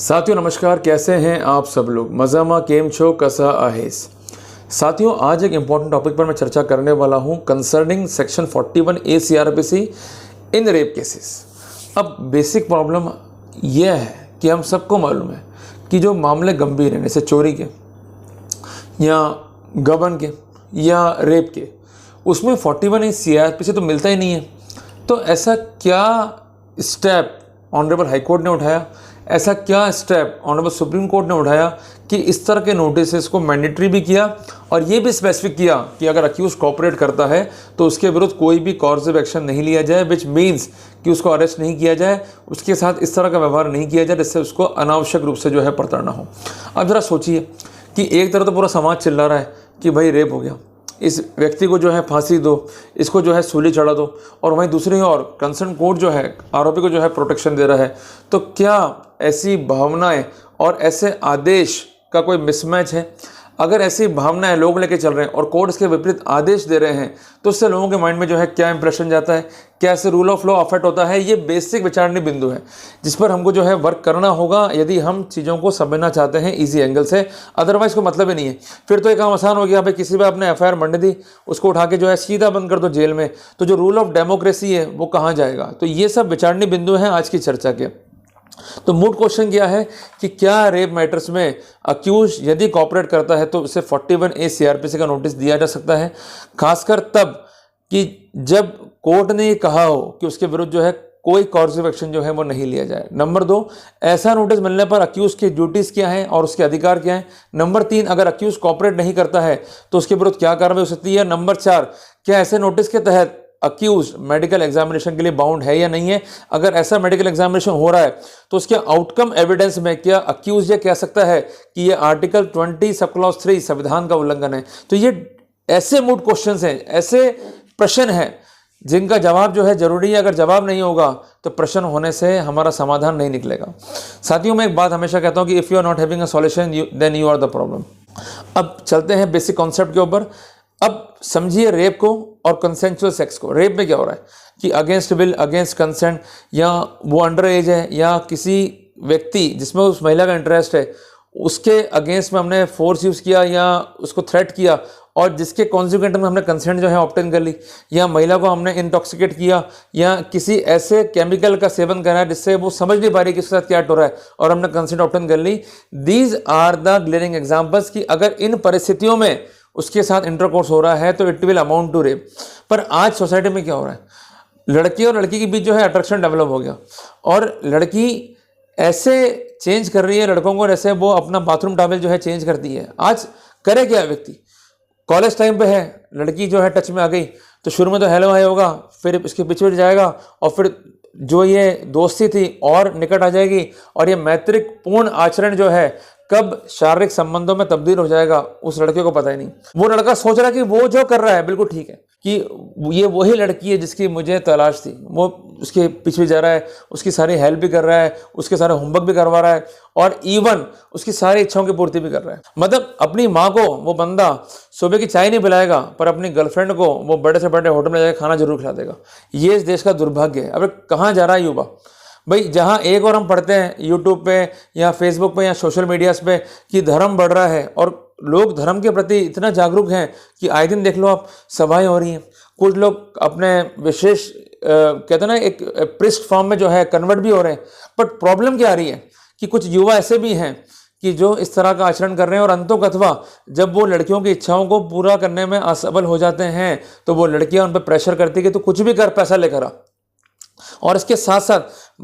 साथियों नमस्कार, कैसे हैं आप सब लोग। मजामा केम छो कसा आहेस। साथियों आज एक इम्पॉर्टेंट टॉपिक पर मैं चर्चा करने वाला हूं कंसर्निंग सेक्शन 41A CRPC इन रेप केसेस। अब बेसिक प्रॉब्लम यह है कि हम सबको मालूम है कि जो मामले गंभीर हैं जैसे चोरी के या गबन के या रेप के, उसमें 41A CRPC तो मिलता ही नहीं है। तो ऐसा क्या स्टेप ऑनरेबल हाई कोर्ट ने उठाया, ऐसा क्या स्टेप ऑनरेबल सुप्रीम कोर्ट ने उठाया कि इस तरह के नोटिस को मैंडेटरी भी किया और ये भी स्पेसिफिक किया कि अगर अक्यूज कॉपरेट करता है तो उसके विरुद्ध कोई भी कॉर्सिव एक्शन नहीं लिया जाए, विच मीन्स कि उसको अरेस्ट नहीं किया जाए, उसके साथ इस तरह का व्यवहार नहीं किया जाए जिससे उसको अनावश्यक रूप से जो है प्रताड़ना हो। अब जरा सोचिए कि एक तरह तो पूरा समाज चिल्ला रहा है कि भाई रेप हो गया, इस व्यक्ति को जो है फांसी दो, इसको जो है सूली चढ़ा दो, और वहीं दूसरी ओर कंसर्न कोर्ट जो है आरोपी को जो है प्रोटेक्शन दे रहा है। तो क्या ऐसी भावनाएं और ऐसे आदेश का कोई मिसमैच है? अगर ऐसी भावनाएं लोग लेके चल रहे हैं और कोर्ट इसके विपरीत आदेश दे रहे हैं तो उससे लोगों के माइंड में जो है क्या इंप्रेशन जाता है, कैसे रूल ऑफ लॉ अफेक्ट होता है, ये बेसिक विचारणीय बिंदु है जिस पर हमको जो है वर्क करना होगा यदि हम चीज़ों को समझना चाहते हैं इजी एंगल से। अदरवाइज कोई मतलब ही नहीं है। फिर तो एक काम आसान हो गया, भाई किसी भी आपने FIR मंड दी, उसको उठा के जो है सीधा बंद कर दो जेल में, तो जो रूल ऑफ डेमोक्रेसी है वो कहाँ जाएगा। तो ये सब विचारणीय बिंदु हैं आज की चर्चा के। तो मूड क्वेश्चन क्या है कि क्या रेप मैटर्स में अक्यूज यदि कॉपरेट करता है तो उसे 41A CRPC का नोटिस दिया जा सकता है, खासकर तब कि जब कोर्ट ने ये कहा हो कि उसके विरुद्ध जो है कोई कॉर्सिव एक्शन जो है वो नहीं लिया जाए। नंबर 2, ऐसा नोटिस मिलने पर अक्यूज की ड्यूटीज़ क्या हैं और उसके अधिकार क्या हैं। नंबर 3, अगर अक्यूज कॉपरेट नहीं करता है तो उसके विरुद्ध क्या कार्रवाई हो सकती है। नंबर 4, क्या ऐसे नोटिस के तहत अक्यूज मेडिकल एग्जामिनेशन के लिए बाउंड है या नहीं है। अगर ऐसा मेडिकल एग्जामिनेशन हो रहा है तो उसके आउटकम एविडेंस में क्या अक्यूज ये कह सकता है कि ये आर्टिकल 20 सब क्लॉज 3 संविधान का उल्लंघन है। तो ये ऐसे मूड क्वेश्चंस हैं, ऐसे प्रश्न हैं जिनका जवाब जो है जरूरी है। अगर जवाब नहीं होगा तो प्रश्न होने से हमारा समाधान नहीं निकलेगा। साथियों मैं एक बात हमेशा कहता हूं कि if you are not having a solution then you are the problem. अब चलते हैं बेसिक कॉन्सेप्ट के ऊपर। अब समझिए रेप को और कंसेंचुअल सेक्स को। रेप में क्या हो रहा है कि अगेंस्ट विल, अगेंस्ट कंसेंट, या वो अंडर एज है या किसी व्यक्ति जिसमें उस महिला का इंटरेस्ट है उसके अगेंस्ट में हमने फोर्स यूज़ किया या उसको थ्रेट किया और जिसके कॉन्सिक्वेंट में हमने कंसेंट जो है ऑब्टेन कर ली, या महिला को हमने इंटॉक्सिकेट किया या किसी ऐसे केमिकल का सेवन करा जिससे वो समझ नहीं पा रही कि उसके साथ क्या हो रहा है और हमने कंसेंट ऑब्टेन कर ली। These are the glaring examples कि अगर इन परिस्थितियों में उसके साथ इंटरकोर्स हो रहा है तो it will amount to rape. पर आज सोसाइटी में क्या हो रहा है, लड़की और लड़की के बीच जो है अट्रैक्शन डेवलप हो गया और लड़की ऐसे चेंज कर रही है लड़कों को जैसे वो अपना बाथरूम टॉवेल जो है चेंज करती है। आज करे क्या व्यक्ति, कॉलेज टाइम पे है, लड़की जो है टच में आ गई तो शुरू में तो हेलो हाय होगा, फिर इसके पीछे जाएगा और फिर जो ये दोस्ती थी और निकट आ जाएगी और ये मैत्रिक पूर्ण आचरण जो है कब शारीरिक संबंधों में तब्दील हो जाएगा उस लड़के को पता ही नहीं। वो लड़का सोच रहा है कि वो जो कर रहा है बिल्कुल ठीक है, कि ये वही लड़की है जिसकी मुझे तलाश थी, वो उसके पीछे जा रहा है, उसकी सारी हेल्प भी कर रहा है, उसके सारे होमवर्क भी करवा रहा है और इवन उसकी सारी इच्छाओं की पूर्ति भी कर रहा है। मतलब अपनी माँ को वो बंदा सुबह की चाय नहीं पिलाएगा पर अपनी गर्लफ्रेंड को वो बड़े से बड़े होटल में जाकर खाना जरूर खिला देगा। ये इस देश का दुर्भाग्य है। अब कहाँ जा रहा है युवा भाई? जहाँ एक और हम पढ़ते हैं यूट्यूब पे या फेसबुक पे या सोशल मीडियाज पे कि धर्म बढ़ रहा है और लोग धर्म के प्रति इतना जागरूक हैं कि आए दिन देख लो आप सभाएं हो रही हैं, कुछ लोग अपने विशेष कहते हैं ना एक प्रिस्ट फॉर्म में जो है कन्वर्ट भी हो रहे हैं। बट प्रॉब्लम क्या आ रही है कि कुछ युवा ऐसे भी हैं कि जो इस तरह का आचरण कर रहे हैं और अंतोकथवा जब वो लड़कियों की इच्छाओं को पूरा करने में असफल हो जाते हैं तो वो लड़कियां उन पर प्रेशर करती है कि तो कुछ भी कर, पैसा लेकर आ, और इसके साथ साथ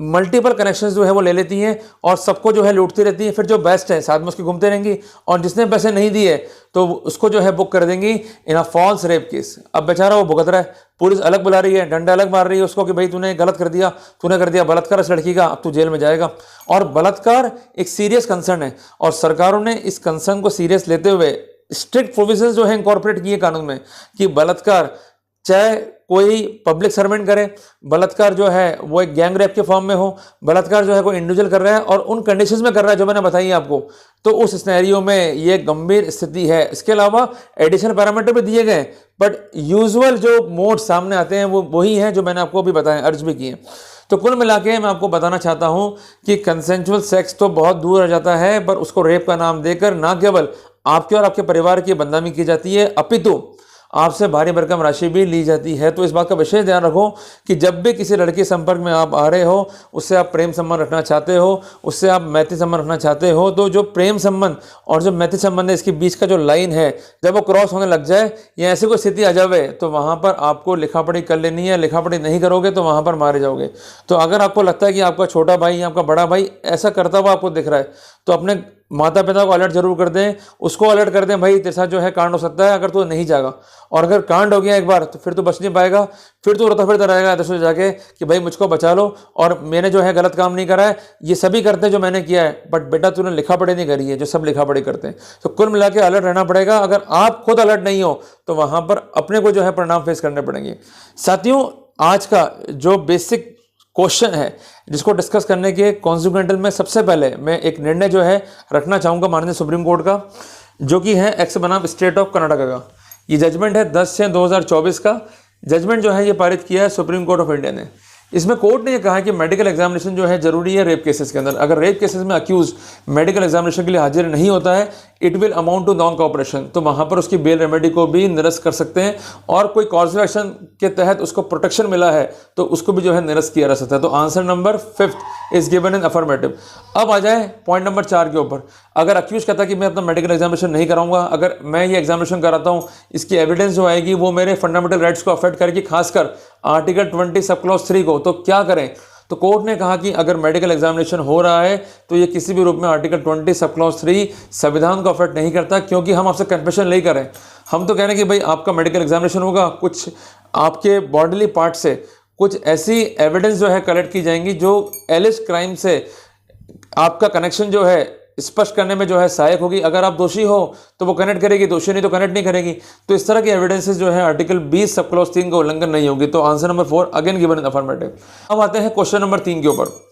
मल्टीपल कनेक्शंस जो है वो ले लेती हैं और सबको जो है लूटती रहती हैं। फिर जो बेस्ट है साथ में उसकी घूमते रहेंगी और जिसने पैसे नहीं दिए तो उसको जो है बुक कर देंगी इन अ फॉल्स रेप केस। अब बेचारा वो भुगत रहा है, पुलिस अलग बुला रही है, डंडा अलग मार रही है उसको कि भाई तूने गलत कर दिया, तूने कर दिया बलात्कार इस लड़की का, अब तू जेल में जाएगा। और बलात्कार एक सीरियस कंसर्न है और सरकारों ने इस कंसर्न को सीरियस लेते हुए स्ट्रिक्ट प्रोविजंस जो है इंकॉर्पोरेट किए कानून में कि बलात्कार चाहे कोई पब्लिक सर्वेंट करे, बलात्कार जो है वो एक गैंग रेप के फॉर्म में हो, बलात्कार जो है कोई इंडिविजुअल कर रहा है और उन कंडीशंस में कर रहा है जो मैंने बताई आपको, तो उस सिनेरियो में ये गंभीर स्थिति है। इसके अलावा एडिशनल पैरामीटर भी दिए गए बट यूजुअल जो मोड सामने आते हैं वो वही हैं जो मैंने आपको अभी बताए, अर्ज भी किए। तो कुल मिला के मैं आपको बताना चाहता हूं कि कंसेंजुअल सेक्स तो बहुत दूर रह जाता है, पर उसको रेप का नाम देकर ना केवल आपके और आपके परिवार की बदनामी की जाती है, अपितु आपसे भारी भरकम राशि भी ली जाती है। तो इस बात का विशेष ध्यान रखो कि जब भी किसी लड़के के संपर्क में आप आ रहे हो, उससे आप प्रेम संबंध रखना चाहते हो, उससे आप मैत्री संबंध रखना चाहते हो, तो जो प्रेम संबंध और जो मैत्री संबंध है, इसके बीच का जो लाइन है, जब वो क्रॉस होने लग जाए या ऐसी कोई स्थिति आ जावे, तो वहाँ पर आपको लिखा पढ़ी कर लेनी है। लिखा पढ़ी नहीं करोगे तो वहाँ पर मारे जाओगे। तो अगर आपको लगता है कि आपका छोटा भाई या आपका बड़ा भाई ऐसा करता हुआ आपको दिख रहा है, तो अपने माता पिता को अलर्ट जरूर कर दें, उसको अलर्ट कर दें, भाई तेरे साथ जो है कांड हो सकता है अगर तू नहीं जागा। और अगर कांड हो गया एक बार तो फिर तो बच नहीं पाएगा, फिर तो रोता फिरता रहेगा दसों जाके कि भाई मुझको बचा लो और मैंने जो है गलत काम नहीं करा है। ये सभी करते हैं जो मैंने किया है, बट बेटा तूने लिखा पढ़ी नहीं करी है, जो सब लिखा पढ़ी करते हैं। तो कुल मिला के अलर्ट रहना पड़ेगा। अगर आप खुद अलर्ट नहीं हो तो वहां पर अपने को जो है परिणाम फेस करने पड़ेंगे। साथियों, आज का जो बेसिक क्वेश्चन है जिसको डिस्कस करने के कॉन्सिक्वेंटल में सबसे पहले मैं एक निर्णय जो है रखना चाहूँगा माननीय सुप्रीम कोर्ट का, जो कि है एक्स बनाम स्टेट ऑफ कर्नाटका का। ये जजमेंट है 10/6/2024 का। जजमेंट जो है ये पारित किया है सुप्रीम कोर्ट ऑफ इंडिया ने। इसमें कोर्ट ने ये कहा कि मेडिकल एग्जामिनेशन जो है जरूरी है रेप केसेस के अंदर। अगर रेप केसेस में अक्यूज मेडिकल एग्जामिनेशन के लिए हाजिर नहीं होता है, it will amount to non cooperation, तो वहां पर उसकी बेल रेमेडी को भी निरस्त कर सकते हैं। और कोई कॉज ऑफ एक्शन के तहत उसको प्रोटेक्शन मिला है तो उसको भी जो है निरस्त किया जा सकता है। तो answer number 5 is given in affirmative. अब आ जाए पॉइंट नंबर 4 के ऊपर। अगर अक्यूज कहता है कि मैं अपना मेडिकल एग्जामिनेशन नहीं कराऊंगा, अगर मैं ये एग्जामिनेशन कराता हूं, इसकी एविडेंस जो आएगी वो मेरे फंडामेंटल राइट्स को अफेक्ट करेगी, खासकर आर्टिकल 20 सब क्लॉज 3 को, तो क्या करें? तो कोर्ट ने कहा कि अगर मेडिकल एग्जामिनेशन हो रहा है तो ये किसी भी रूप में आर्टिकल 20 सब क्लॉज 3 संविधान को अफेक्ट नहीं करता, क्योंकि हम आपसे कन्फेशन नहीं करें। हम तो कह रहे हैं कि भाई आपका मेडिकल एग्जामिनेशन होगा, कुछ आपके बॉडीली पार्ट से कुछ ऐसी एविडेंस जो है कलेक्ट की जाएंगी जो एलिज क्राइम से आपका कनेक्शन जो है स्पष्ट करने में जो है सहायक होगी। अगर आप दोषी हो तो वो कनेक्ट करेगी, दोषी नहीं तो कनेक्ट नहीं करेगी। तो इस तरह की एविडेंसेस जो है आर्टिकल 20 सब क्लॉज 3 का उल्लंघन नहीं होगी। तो answer number 4 again given in affirmative. अब आते हैं क्वेश्चन नंबर 3 के ऊपर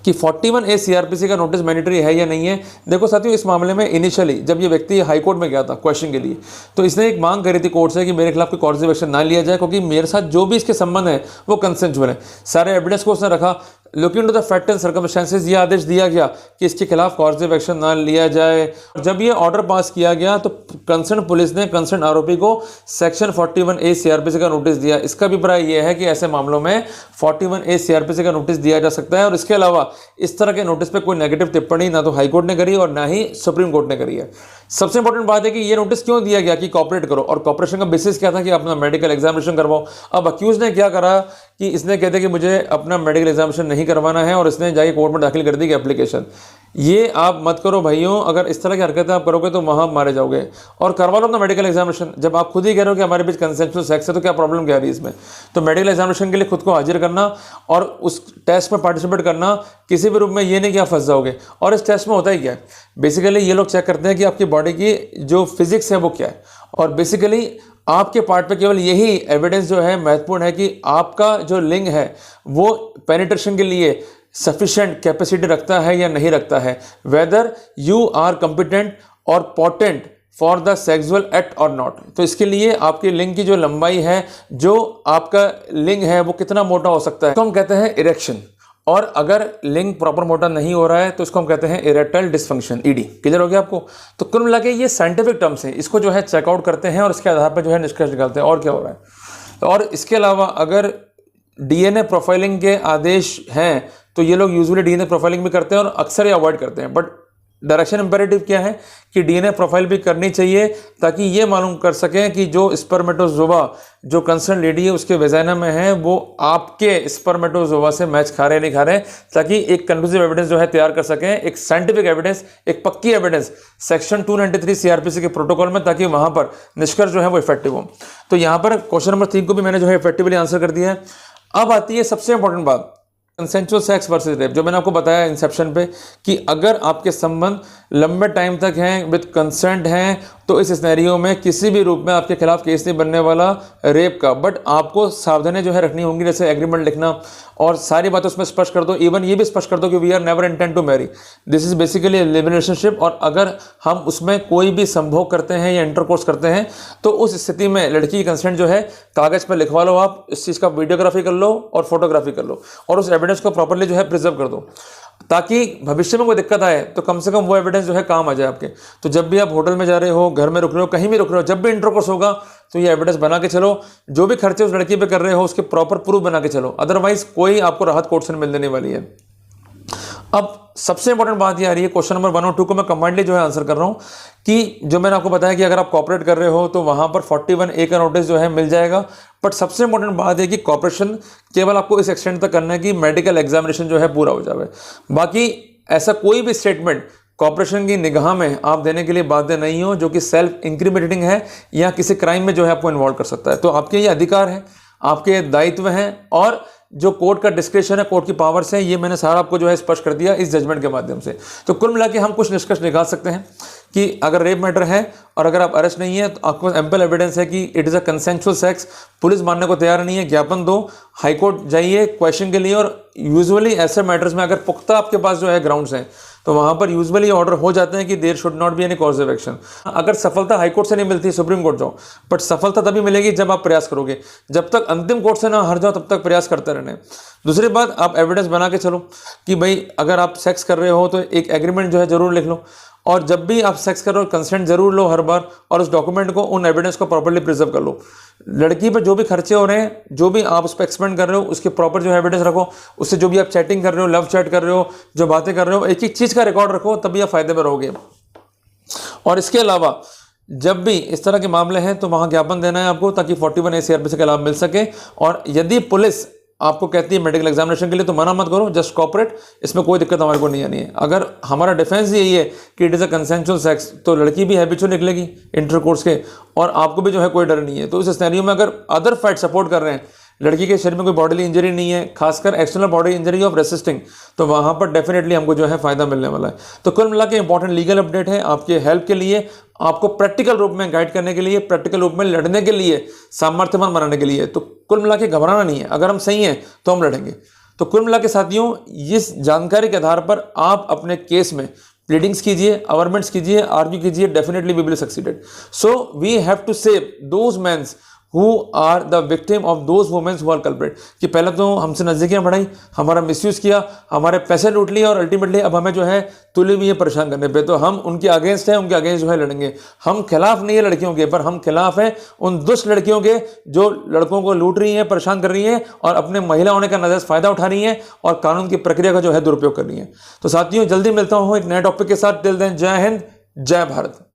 कि 41A सीआरपीसी का नोटिस मैंडेटरी है या नहीं है। देखो साथियों, इस मामले में इनिशियली जब ये व्यक्ति हाई कोर्ट में गया था क्वेश्चन के लिए, तो इसने एक मांग करी थी कोर्ट से कि मेरे खिलाफ कोई कॉर्सिव एक्शन ना लिया जाए, क्योंकि मेरे साथ जो भी इसके संबंध है वो कंसेंजुअल है। सारे एविडेंस को उसने रखा, looking to the fact and circumstances ये आदेश दिया गया कि इसके खिलाफ कॉर्सिव एक्शन ना लिया जाए। जब ये ऑर्डर पास किया गया तो कंसर्न पुलिस ने कंसर्न आरोपी को सेक्शन 41A सीआरपीसी का नोटिस दिया। इसका अभिप्राय यह है कि ऐसे मामलों में 41A सीआरपीसी का नोटिस दिया जा सकता है। और इसके अलावा इस तरह के नोटिस पे कोई नेगेटिव टिप्पणी ना तो हाई कोर्ट ने करी और ना ही सुप्रीम कोर्ट ने करी है। सबसे इंपॉर्टेंट बात है कि ये नोटिस क्यों दिया गया कि कॉपरेट करो, और कॉपरेशन का बेसिस क्या था कि अपना मेडिकल एग्जामिनेशन करवाओ। अब अक्यूज ने क्या करा कि इसने कहते कि मुझे अपना मेडिकल एग्जामिनेशन नहीं करवाना है और इसने जाके कोर्ट में दाखिल कर दी एप्लीकेशन। ये आप मत करो भाइयों, अगर इस तरह की हरकतें आप करोगे तो वहाँ मारे जाओगे। और करवा लो अपना मेडिकल एग्जामिनेशन। जब आप खुद ही कह रहे हो कि हमारे बीच कंसेंसुअल सेक्स है तो क्या प्रॉब्लम क्या रही इसमें? तो मेडिकल एग्जामिनेशन के लिए खुद को हाजिर करना और उस टेस्ट में पार्टिसिपेट करना, किसी भी रूप में ये नहीं कि आप फंस जाओगे। और इस टेस्ट में होता ही क्या है, बेसिकली ये लोग चेक करते हैं कि आपकी बॉडी की जो फिजिक्स है वो क्या है। और बेसिकली आपके पार्ट पे केवल यही एविडेंस जो है महत्वपूर्ण है कि आपका जो लिंग है वो पेनिट्रेशन के लिए सफिशिएंट कैपेसिटी रखता है या नहीं रखता है, वेदर यू आर कॉम्पिटेंट और potent for the sexual act और नॉट। तो इसके लिए आपके लिंग की जो लंबाई है, जो आपका लिंग है वो कितना मोटा हो सकता है, तो हम कहते हैं इरेक्शन। और अगर लिंग प्रॉपर मोटा नहीं हो रहा है तो इसको हम कहते हैं इरेक्टाइल डिसफंक्शन, ईडी। क्लियर हो गया आपको? तो कुल मिला के ये साइंटिफिक टर्म्स हैं, इसको जो है चेकआउट करते हैं और इसके आधार पर जो है निष्कर्ष निकालते हैं और क्या हो रहा है। और इसके अलावा अगर डीएनए प्रोफाइलिंग के आदेश हैं तो ये लोग यूजुअली डीएनए प्रोफाइलिंग भी करते हैं और अक्सर ये अवॉइड करते हैं। बट डायरेक्शन इंपेरेटिव क्या है कि डीएनए प्रोफाइल भी करनी चाहिए, ताकि ये मालूम कर सकें कि जो स्पर्मेटोजोवा जो कंसर्न लेडी है उसके वेजाइना में है वो आपके स्पर्मेटोजोवा से मैच खा रहे नहीं खा रहे, ताकि एक कंक्लूसिव एविडेंस जो है तैयार कर सकें, एक साइंटिफिक एविडेंस, एक पक्की एविडेंस सेक्शन 293 सीआरपीसी के प्रोटोकॉल में, ताकि वहां पर निष्कर्ष जो है वो इफेक्टिव हो। तो यहाँ पर क्वेश्चन नंबर 3 को भी मैंने जो है इफेक्टिवली आंसर कर दिया है। अब आती है सबसे इंपॉर्टेंट बात, कंसेंसुअल सेक्स वर्सेस रेप, जो मैंने आपको बताया इंसेप्शन पे कि अगर आपके संबंध लंबे टाइम तक हैं, विद कंसेंट हैं, तो इस सिनेरियो में किसी भी रूप में आपके खिलाफ केस नहीं बनने वाला रेप का। बट आपको सावधानी जो है रखनी होंगी, जैसे एग्रीमेंट लिखना और सारी बातें उसमें स्पष्ट कर दो। इवन ये भी स्पष्ट कर दो कि we are never intend to marry, this is basically live relationship. और अगर हम उसमें कोई भी संभोग करते हैं या इंटरकोर्स करते हैं तो उस स्थिति में लड़की की कंसेंट जो है कागज पर लिखवा लो, आप इस चीज़ का वीडियोग्राफी कर लो और फोटोग्राफी कर लो और उस एविडेंस को प्रॉपर्ली जो है प्रिजर्व कर दो, ताकि भविष्य में कोई दिक्कत आए तो कम से कम वो एविडेंस जो है काम आ जाए आपके। तो जब भी आप होटल में जा रहे हो, घर में रुक रहे हो, कहीं भी रुक रहे हो, जब भी इंटरकोर्स होगा तो ये एविडेंस बना के चलो। जो भी खर्चे उस लड़की पे कर रहे हो उसके प्रॉपर प्रूफ बना के चलो, अदरवाइज कोई आपको राहत कोर्ट से मिल देने वाली है। अब सबसे इंपॉर्टेंट बात ये आ रही है, क्वेश्चन नंबर 1 और 2 को मैं कंबाइंडली जो है आंसर कर रहा हूं कि जो मैंने आपको बताया कि अगर आप कॉपरेट कर रहे हो तो वहां पर 41A का नोटिस जो है मिल जाएगा। बट सबसे इंपॉर्टेंट बात है कि कॉपरेशन केवल आपको इस एक्सटेंड तक करना है कि मेडिकल एग्जामिनेशन जो है पूरा हो जाए। बाकी ऐसा कोई भी स्टेटमेंट कॉर्पोरेशन की निगाह में आप देने के लिए बाध्य नहीं हो जो कि सेल्फ इंक्रिमिनेटिंग है या किसी क्राइम में जो है आपको इन्वॉल्व कर सकता है। तो आपके ये अधिकार है, आपके दायित्व हैं और जो कोर्ट का डिस्क्रिप्शन है, कोर्ट की पावर्स है, ये मैंने सारा आपको जो है स्पष्ट कर दिया इस जजमेंट के माध्यम से। तो कुल मिला के हम कुछ निष्कर्ष निकाल सकते हैं कि अगर रेप मैटर है और अगर आप अरेस्ट नहीं है तो आपको एम्पल एविडेंस है कि it is a consensual sex, police मानने को तैयार नहीं है, ज्ञापन दो, हाईकोर्ट जाइए क्वेश्चन के लिए। और यूजुअली ऐसे मैटर्स में अगर पुख्ता आपके पास जो है ग्राउंड्स हैं तो वहां पर यूजुअली ऑर्डर हो जाते हैं कि there should not be any coercive action. अगर सफलता हाईकोर्ट से नहीं मिलती सुप्रीम कोर्ट जाओ, बट सफलता तभी मिलेगी जब आप प्रयास करोगे। जब तक अंतिम कोर्ट से ना हार जाओ तब तक प्रयास करते रहने। दूसरी बात, आप एविडेंस बना के चलो कि भाई अगर आप सेक्स कर रहे हो तो एक एग्रीमेंट जो है जरूर लिख लो, और जब भी आप सेक्स करो कंसेंट जरूर लो हर बार, और उस डॉक्यूमेंट को, उन एविडेंस को प्रॉपर्ली प्रिजर्व कर लो। लड़की पर जो भी खर्चे हो रहे हैं, जो भी आप उस पर एक्सपेंड कर रहे हो, उसके प्रॉपर जो है एविडेंस रखो। उससे जो भी आप चैटिंग कर रहे हो, लव चैट कर रहे हो, जो बातें कर रहे हो, एक एक चीज़ का रिकॉर्ड रखो, तभी आप फायदे में रहोगे। और इसके अलावा जब भी इस तरह के मामले हैं तो वहाँ ज्ञापन देना है आपको, ताकि 41A CRPC का लाभ मिल सके। और यदि पुलिस आपको कहती है मेडिकल एग्जामिनेशन के लिए तो मना मत करो, जस्ट कॉपरेट, इसमें कोई दिक्कत हमारे को नहीं आनी है। अगर हमारा डिफेंस यही है कि it is a consensual sex तो लड़की भी हैबिचुअल निकलेगी इंटरकोर्स के, और आपको भी जो है कोई डर नहीं है। तो इस सिनेरियो में अगर अदर फैक्ट सपोर्ट कर रहे हैं, लड़की के शरीर में कोई बॉडीली इंजरी नहीं है, खासकर external body injury of resisting, तो वहाँ पर डेफिनेटली हमको जो है फायदा मिलने वाला है। तो कुल मिला के इंपॉर्टेंट लीगल अपडेट है आपके हेल्प के लिए, आपको प्रैक्टिकल रूप में गाइड करने के लिए, प्रैक्टिकल रूप में लड़ने के लिए, सामर्थ्यवान बनाने के लिए। तो कुल मिला के घबराना नहीं है, अगर हम सही हैं तो हम लड़ेंगे। तो कुल मिला के साथियों, इस जानकारी के आधार पर आप अपने केस में प्लीडिंग्स कीजिए, अवर्मेंट्स कीजिए, आर्ग्यू कीजिए, definitely we will succeeded. So we have to save those mans who are the victim of those women who are culprit। कि पहले तो हमसे नज़दीकियाँ बढ़ाई, हमारा मिसयूज़ किया, हमारे पैसे लूट लिए, और अल्टीमेटली अब हमें जो है तुले भी ये परेशान करने पे, तो हम उनके अगेंस्ट हैं, उनके अगेंस्ट जो है लड़ेंगे। हम खिलाफ नहीं है लड़कियों के, पर हम खिलाफ हैं उन दुष्ट लड़कियों के जो लड़कों को लूट रही हैं, परेशान कर रही हैं और अपने महिला होने का नजर फ़ायदा उठा रही हैं और कानून की प्रक्रिया का जो है दुरुपयोग कर रही हैं। तो साथियों, जल्दी मिलता हूँ एक नए टॉपिक के साथ। टिल देन, जय हिंद, जय भारत।